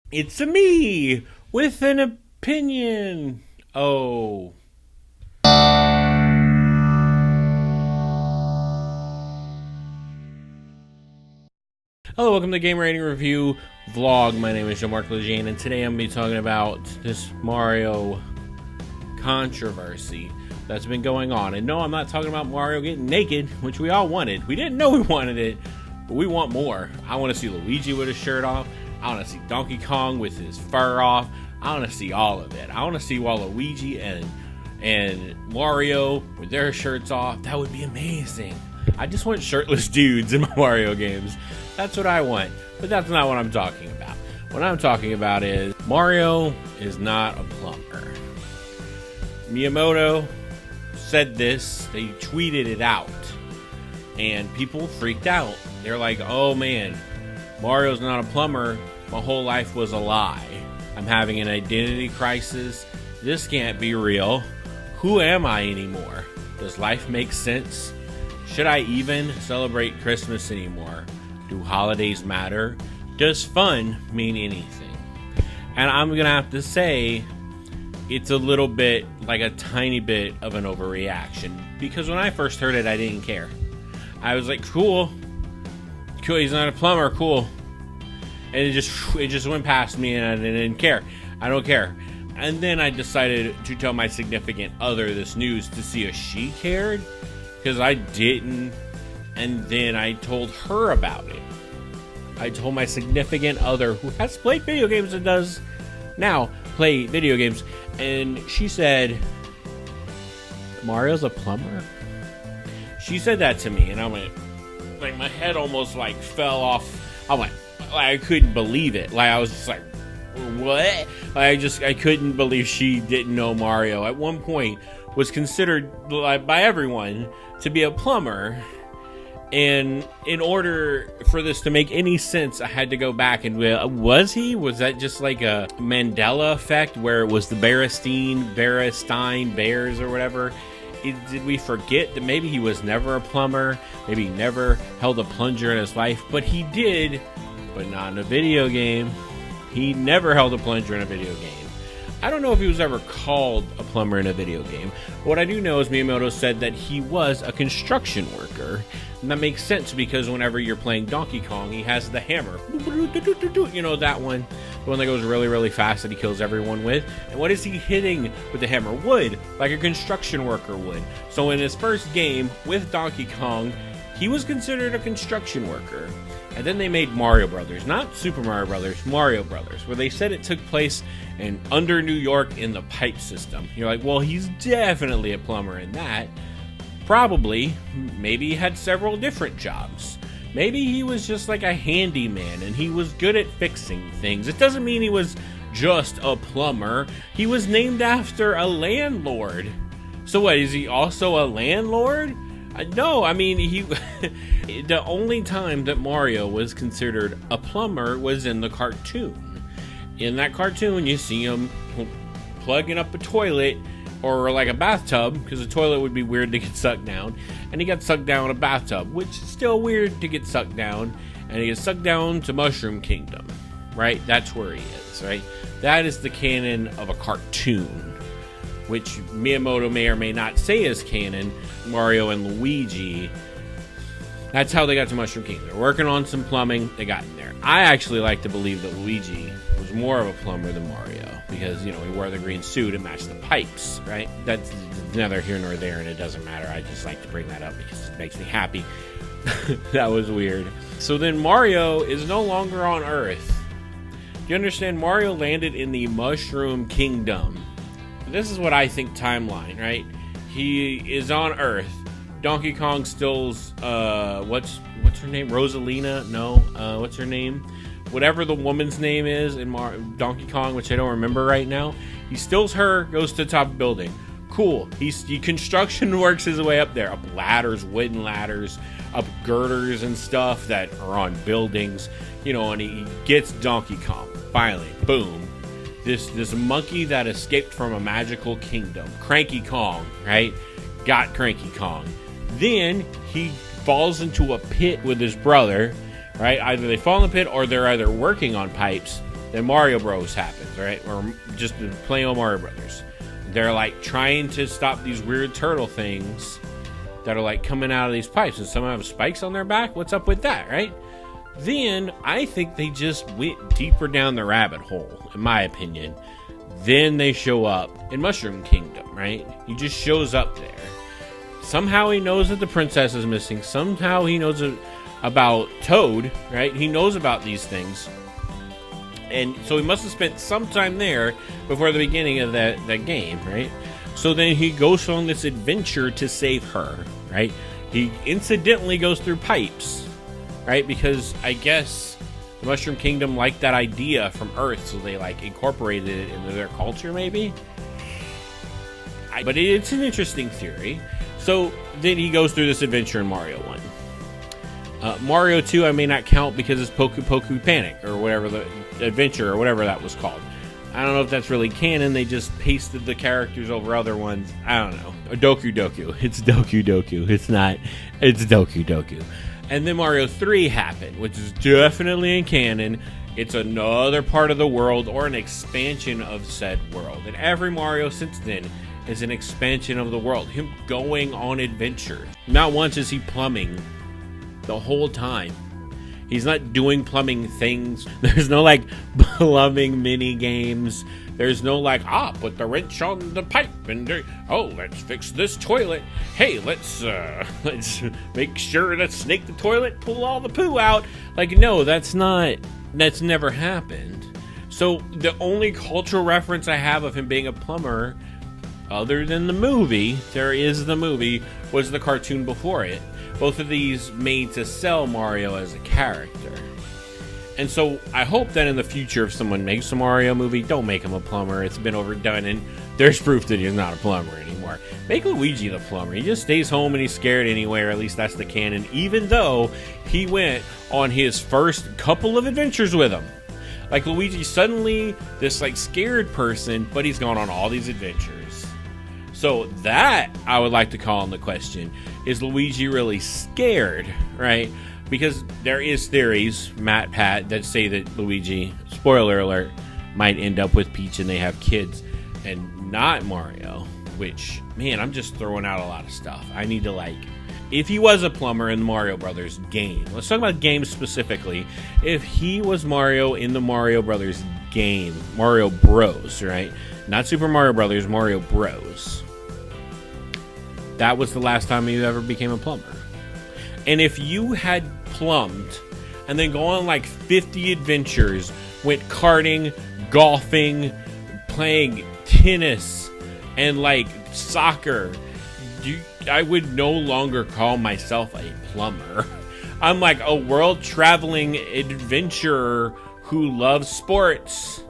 It's a me with an opinion. Oh. Hello, welcome to the Game Rating Review vlog. My name is Jean-Marc Lejeune, and today I'm going to be talking about this Mario controversy that's been going on. And no, I'm not talking about Mario getting naked, which we all wanted. We didn't know we wanted it, but we want more. I want to see Luigi with his shirt off. I want to see Donkey Kong with his fur off. I want to see all of it. I want to see Waluigi and Mario with their shirts off. That would be amazing. I just want shirtless dudes in my Mario games. That's what I want. But that's not what I'm talking about. What I'm talking about is Mario is not a plumber. Miyamoto said this. They tweeted it out. And people freaked out. They're like, oh man, Mario's not a plumber. My whole life was a lie. I'm having an identity crisis. This can't be real. Who am I anymore? Does life make sense? Should I even celebrate Christmas anymore? Do holidays matter? Does fun mean anything? And I'm gonna have to say, it's a little bit, like a tiny bit of an overreaction. Because when I first heard it, I didn't care. I was like, cool. Cool, he's not a plumber, cool. And it just went past me and I didn't care. I don't care. And then I decided to tell my significant other this news to see if she cared. Because I didn't. And then I told her about it. I told my significant other, who has played video games and does now play video games. And she said, Mario's a plumber? She said that to me. And I went, like, my head almost, like, fell off. I went, I couldn't believe it. Like, I was just like, what? I couldn't believe she didn't know Mario. At one point, was considered by everyone to be a plumber. And in order for this to make any sense, I had to go back and was that just like a Mandela effect where it was the Berestein Bears or whatever? Did we forget that maybe he was never a plumber? Maybe he never held a plunger in his life, but he did, but not in a video game. He never held a plunger in a video game. I don't know if he was ever called a plumber in a video game. What I do know is Miyamoto said that he was a construction worker. And that makes sense because whenever you're playing Donkey Kong, he has the hammer. You know that one? The one that goes really, really fast that he kills everyone with. And what is he hitting with the hammer? Wood, like a construction worker would. So in his first game with Donkey Kong, he was considered a construction worker. And then they made Mario Brothers, not Super Mario Brothers, Mario Brothers, where they said it took place under New York in the pipe system. You're like, well, he's definitely a plumber in that. Probably. Maybe he had several different jobs. Maybe he was just like a handyman and he was good at fixing things. It doesn't mean he was just a plumber. He was named after a landlord. So what, is he also a landlord? No, I mean, the only time that Mario was considered a plumber was in the cartoon. In that cartoon, you see him plugging up a toilet or like a bathtub, because a toilet would be weird to get sucked down, and he got sucked down in a bathtub, which is still weird to get sucked down, and he gets sucked down to Mushroom Kingdom, right? That's where he is, right? That is the canon of a cartoon, which Miyamoto may or may not say is canon. Mario and Luigi, that's how they got to Mushroom Kingdom. They're working on some plumbing, they got in there. I actually like to believe that Luigi was more of a plumber than Mario, because, you know, he wore the green suit and matched the pipes, right? That's neither here nor there, and it doesn't matter. I just like to bring that up because it makes me happy. That was weird. So then Mario is no longer on Earth. Do you understand? Mario landed in the Mushroom Kingdom. This is what I think timeline, right? He is on Earth. Donkey Kong steals, what's her name? Rosalina? No, what's her name? Whatever the woman's name is in Donkey Kong, which I don't remember right now. He steals her, goes to the top of the building. Cool. He construction works his way up there. Up ladders, wooden ladders, up girders and stuff that are on buildings. You know, and he gets Donkey Kong. Finally, boom. This monkey that escaped from a magical kingdom. Cranky Kong, right? Got Cranky Kong. Then he falls into a pit with his brother, right? Either they fall in the pit or they're either working on pipes Then Mario Bros happens, right? Or just playing on Mario Brothers. They're like trying to stop these weird turtle things that are like coming out of these pipes, and some have spikes on their back. What's up with that, right? Then I think they just went deeper down the rabbit hole, in my opinion. Then they show up in Mushroom Kingdom, right? He just shows up there. Somehow he knows that the princess is missing. Somehow he knows about Toad, right? He knows about these things. And so he must have spent some time there before the beginning of that game, right? So then he goes on this adventure to save her, right? He incidentally goes through pipes, right? Because I guess the Mushroom Kingdom liked that idea from Earth, so they like incorporated it into their culture, maybe? But it's an interesting theory. So then he goes through this adventure in Mario 1. Mario 2 I may not count because it's Poku Poku Panic, or whatever the adventure, or whatever that was called. I don't know if that's really canon. They just pasted the characters over other ones. I don't know. Doku Doku. It's Doku Doku. It's not. It's Doku Doku. And then Mario 3 happened, which is definitely in canon. It's another part of the world, or an expansion of said world. And every Mario since then is an expansion of the world. Him going on adventures. Not once is he plumbing the whole time. He's not doing plumbing things. There's no like plumbing mini games. There's no like, put the wrench on the pipe and let's fix this toilet. Hey, let's make sure to snake the toilet, pull all the poo out. Like, no, that's never happened. So the only cultural reference I have of him being a plumber, other than the movie, was the cartoon before it. Both of these made to sell Mario as a character. And so I hope that in the future, if someone makes a Mario movie, don't make him a plumber. It's been overdone, and there's proof that he's not a plumber anymore. Make Luigi the plumber. He just stays home and he's scared anyway, or at least that's the canon, even though he went on his first couple of adventures with him. Like, Luigi suddenly this like scared person, but he's gone on all these adventures. So that I would like to call in the question. Is Luigi really scared, right? Because there is theories, Pat, that say that Luigi, spoiler alert, might end up with Peach and they have kids and not Mario. Which, man, I'm just throwing out a lot of stuff. I need to if he was a plumber in the Mario Brothers game, let's talk about games specifically. If he was Mario in the Mario Brothers game, Mario Bros, right? Not Super Mario Brothers, Mario Bros. That was the last time you ever became a plumber. And if you had plumbed and then gone on 50 adventures, went karting, golfing, playing tennis, and soccer, I would no longer call myself a plumber. I'm like a world-traveling adventurer who loves sports.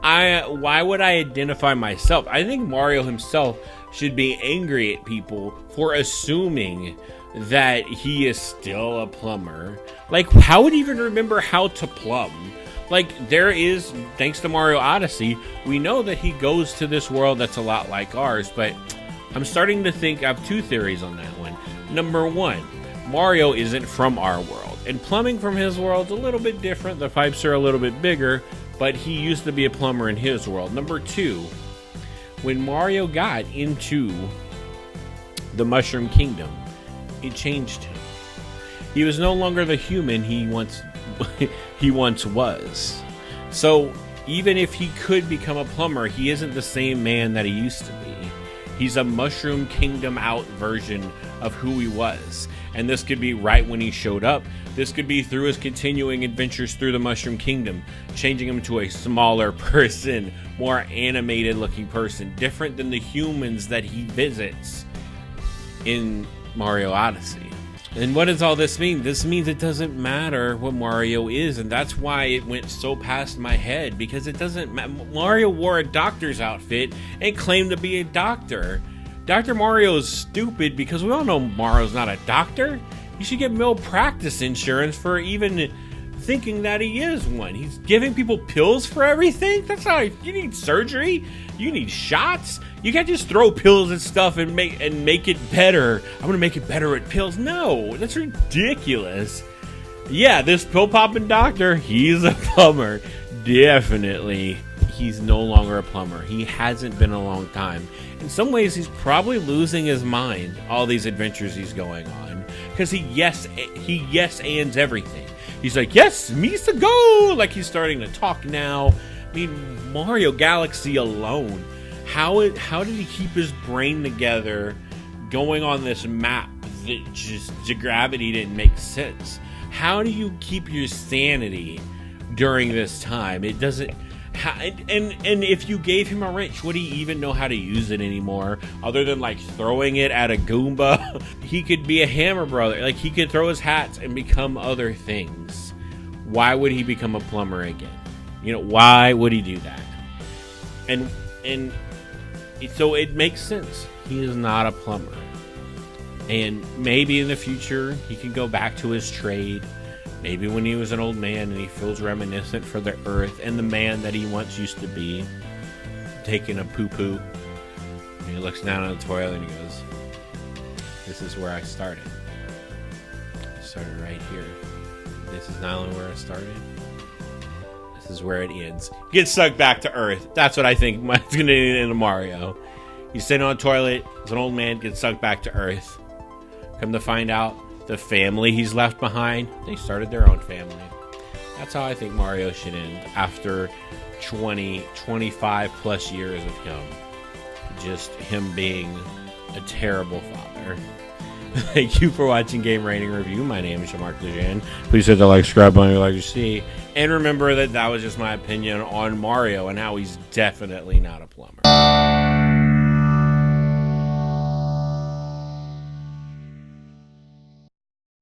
Why would I identify myself? I think Mario himself should be angry at people for assuming that he is still a plumber. How would he even remember how to plumb? There is, thanks to Mario Odyssey, we know that he goes to this world that's a lot like ours, but I'm starting to think I have two theories on that one. Number one, Mario isn't from our world, and plumbing from his world's a little bit different. The pipes are a little bit bigger, but he used to be a plumber in his world. Number two, when Mario got into the Mushroom Kingdom, it changed him. He was no longer the human he once was. So even if he could become a plumber, he isn't the same man that he used to be. He's a Mushroom Kingdom out version of who he was. And this could be right when he showed up. This could be through his continuing adventures through the Mushroom Kingdom, changing him to a smaller person, more animated looking person, different than the humans that he visits in Mario Odyssey. And what does all this mean? This means it doesn't matter what Mario is, and that's why it went so past my head, because it doesn't matter. Mario wore a doctor's outfit and claimed to be a doctor. Dr. Mario is stupid because we all know Mario's not a doctor. You should get malpractice insurance for even thinking that he is one. He's giving people pills for everything? That's not, you need surgery? You need shots? You can't just throw pills and stuff and make it better. I'm gonna make it better at pills. No, that's ridiculous. Yeah, this pill popping doctor, he's a plumber. definitely he's no longer a plumber. He hasn't been a long time. In some ways, he's probably losing his mind, all these adventures he's going on. Because he yes ands everything. He's like, yes, Misa, go! Like, he's starting to talk now. I mean, Mario Galaxy alone, how did he keep his brain together going on this map that just, the gravity didn't make sense? How do you keep your sanity during this time? It doesn't... And if you gave him a wrench, would he even know how to use it anymore? Other than, like, throwing it at a Goomba? He could be a Hammer Brother. Like, he could throw his hats and become other things. Why would he become a plumber again? You know, why would he do that? And so it makes sense. He is not a plumber. And maybe in the future, he can go back to his trade. Maybe when he was an old man and he feels reminiscent for the earth and the man that he once used to be, taking a poo-poo. And he looks down on the toilet and he goes, this is where I started. I started right here. This is not only where I started, this is where it ends. Get sucked back to earth. That's what I think is going to end in Mario. He's sitting on a toilet as an old man, gets sucked back to earth. Come to find out, the family he's left behind, they started their own family. That's how I think Mario should end after 25 plus years of him. Just him being a terrible father. Thank you for watching Game Rating Review. My name is Mark Lejeune. Please hit the like, subscribe button if you like to see. And remember that was just my opinion on Mario and how he's definitely not a plumber.